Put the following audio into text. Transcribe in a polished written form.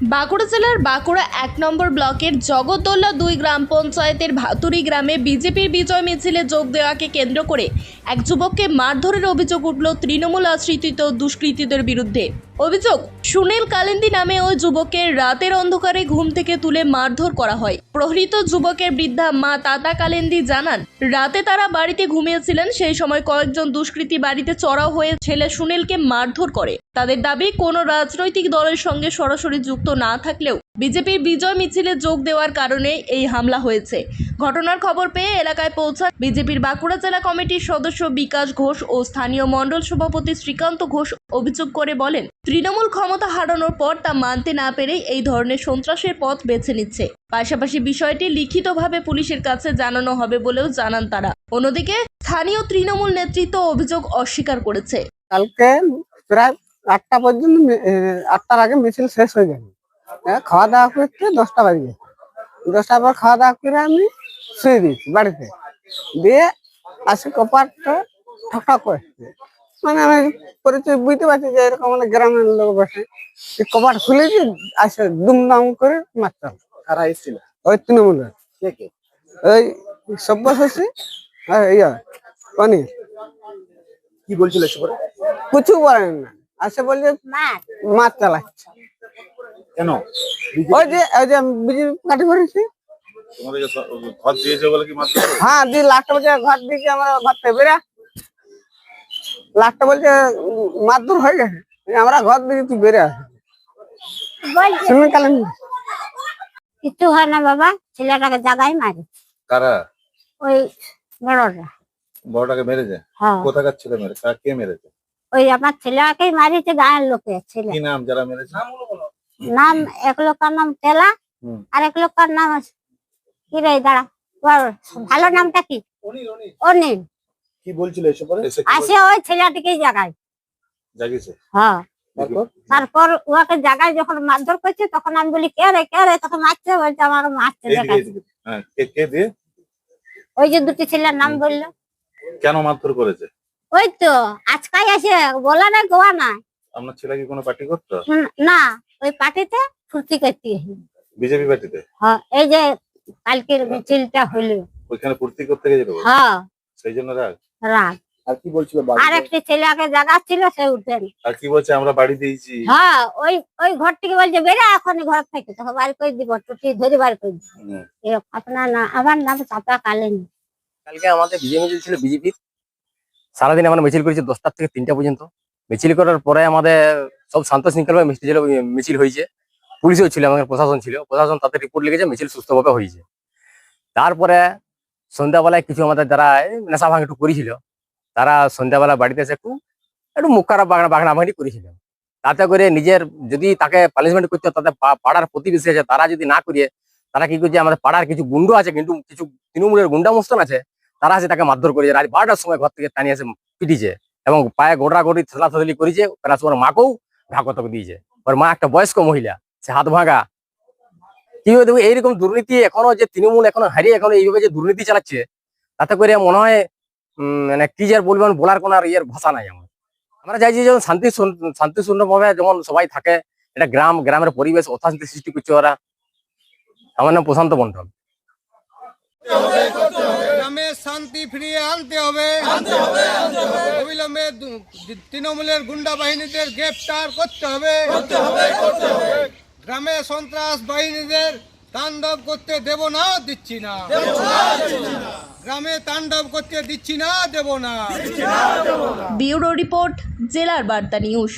বাঁকুড়া জেলার বাঁকুড়া ১ নম্বর ব্লকের জগদ্দোল্লা ২ গ্রাম পঞ্চায়েতের ভাতুরি গ্রামে বিজেপির বিজয় মিছিলে যোগ দেওয়াকে কেন্দ্র করে এক যুবককে মারধরের অভিযোগ উঠল তৃণমূল আশ্রিত দুষ্কৃতীদের বিরুদ্ধে। অভিযোগ, সুনীল কালিন্দী নামে ওই যুবককে রাতের অন্ধকারে ঘুম থেকে তুলে মারধর করা হয়। প্রহৃত যুবকের বৃদ্ধা মা তাতা কালিন্দী জানান, রাতে তারা বাড়িতে ঘুমিয়েছিলেন, সেই সময় কয়েকজন দুষ্কৃতী বাড়িতে চড়াও হয়ে ছেলে সুনীলকে মারধর করে। তাদের দাবি, কোনো রাজনৈতিক দলের সঙ্গে সরাসরি যুক্ত না থাকলেও বিজেপির বিজয় মিছিলে যোগ দেওয়ার কারণে এই হামলা হয়েছে। ঘটনার খবর পেয়ে এলাকায় পৌঁছান বিজেপির বাঁকুড়া জেলা কমিটির সদস্য বিকাশ ঘোষ ও স্থানীয় মণ্ডল সভাপতি শ্রীকান্ত ঘোষ। অভিযোগ করে বলেন, তৃণমূল ক্ষমতা হারানোর পর তা মানতে না পেরে এই ধরনের সন্ত্রাসের পথ বেছে নিচ্ছে। পাশাপাশি বিষয়টি লিখিতভাবে পুলিশের কাছে জানানো হবে বলেও জানান তারা। অন্যদিকে স্থানীয় তৃণমূল নেতৃত্ব অভিযোগ অস্বীকার করেছে। কালকে প্রায় 8টা পর্যন্ত 8টার আগে মিছিল শেষ হয়ে যাবে। খাওয়া দাওয়া করতে 10টা বাজে গেছে। 10টার পর খাওয়া দাওয়া করে আমি শুয়ে দিয়েছি বাড়িতে, দিয়ে আসি কপাটটা ঠকঠক করছে। মানে আমি পরিচয় বুঝতে পারছি যে এরকম মানে গ্রামের লোক বসে কপাট খুলেছি, আসে দুমদাম করে মারতাম। কারা এসেছিল? ওই তৃণমূলের কে কে? ওই সব্যসাচী আর অনিল। কি বলছিল এসে পরে? কিছু বলেন না, আসে বলছে মাছ চালাচ্ছে। কেন? ওই যে বিজেপি পার্টি করেছি। তোমাদের যে ঘর দিয়েছে বলে কি মাত্র? হ্যাঁ, দিয়ে লাখটা বলছে ঘর দিয়েছি, আমরা ঘর থেকে বেরা। লাখটা বলছে মারধর হয়ে গেছে, আমরা ঘর দিয়েছি, তুই বেরে আসে। শুনুন কালিন্দী কিছু হয় না বাবা, ছেলেটাকে জাগাই মারে। কারা? ওই বড়রা। বড়টাকে মেরেছে? হ্যাঁ, কোথাকার ছেলে মেরেছে? কে মেরেছে? ওই আমার ছেলেকেই মারিছে, গায়ের লোকের ছেলে। কি নাম যারা মেরেছে? নাম এক লোকের নাম টেলা, আর এক লোকের নাম আছে কি রে, দাঁড়া, ওর ভালো নামটা কি? অনিল। কি বলছিল এসে পরে? এসে কি আসে ওই ছেলেটিকেই জাগায়। জাগিয়েছে? হ্যাঁ, তারপর তারপর ওকে জাগায় যখন মারধর করছে, তখন আমি বলি কে রে কে রে, তখন মারছে, বলছে আমাকে মারছে। এইদিকে, দেখাচ্ছে এইদিকে। হ্যাঁ, কে দিয়ে? ওই যে দুটি ছেলের নাম বললো। কেন মারধর করেছে? ওই তো আজকাই আসে, বলা নাই গোয়া নাই। আপনার ছেলে কি কোনো পার্টি করতো? না, ওই পার্টিতে ফুর্তি করতে। বিজেপি পার্টিতে? হ্যাঁ, এই যে কালকের মিছিলটা হলো, ওইখানে ফুর্তি করতে গেছিল? হ্যাঁ, সেই জন্য রাগ? রাত। আর কি বলছিল? আর একটি ছেলেকে জাগাচ্ছিল, সে উঠেন। আর কি বলছে, আমরা বাড়ি দিয়েছি? হ্যাঁ, ওই ঘর থেকে বলছে বেরা এখনই ঘর থেকে, তখন বাড়ি করে দিব, টুটি ধরে বাড়ি করে দিব। এরকম। আপনার না, আমার নাম চাপা কালিন্দী। কালকে আমাদের বিজয় মিছিল ছিল বিজেপির। সারাদিন আমরা মিছিল করেছি 10টা থেকে 3টা পর্যন্ত। মিছিল করার পরে আমাদের সব শান্ত শৃঙ্খলভাবে মিছিল হয়েছে। পুলিশও ছিল, আমাদের প্রশাসন ছিল। প্রশাসন তাদের রিপোর্ট লিখেছে মিছিল সুস্থভাবে হয়েছে। তারপরে সন্ধ্যাবেলায় কিছু আমাদের যারা নেশা ভাঙ একটু করেছিল, তারা সন্ধ্যাবেলা বাড়িতে এসে একটু একটু মুখ খারাপ বাগনাবাগনি করেছিল। তাতে করে নিজের যদি তাকে পানিশমেন্ট করতে, তাদের পাড়ার প্রতিবেশী আছে, তারা যদি না করিয়ে, তারা কি করছে, আমাদের পাড়ার কিছু গুন্ডা আছে, কিন্তু কিছু তৃণমূলের গুন্ডা মস্তান আছে, তারা আছে তাকে মারধর করেছে। রাত 12টার সময় ঘর থেকে টানিয়ে এসে পিটিছে এবং পায়ে গোড়াগড়ি ঠেলাঠেলি করেছে। প্লাস ওর মাকেও ঘাতক দিয়েছে। ওর মা একটা বয়স্ক মহিলা, সে হাত ভাঙা। কি হয়ে দেখো, এইরকম দুর্নীতি এখনো যে তৃণমূল এখনো হারিয়ে এখনো এইভাবে যে দুর্নীতি চালাচ্ছে, তাতে করে মনে হয় মানে কি যে আর বলবো, বলার কোনো আর ইয়ের ভাষা নাই আমার। আমরা চাইছি যেমন শান্তিশূন্যভাবে যেমন সবাই থাকে, এটা গ্রামের পরিবেশ অশান্তি সৃষ্টি করছে ওরা। আমার নাম প্রশান্ত মন্ডল। গ্রামে শান্তি ফিরিয়ে আনতে হবে, অবিলম্বে তৃণমূলের গুন্ডা বাহিনীদের গ্রেফতার করতে হবে। গ্রামে সন্ত্রাস বাহিনীদের তাণ্ডব করতে দেব না, দিচ্ছি না। গ্রামে তাণ্ডব করতে দিচ্ছি না, দেব না। ব্যুরো রিপোর্ট, জেলার বার্তা নিউজ।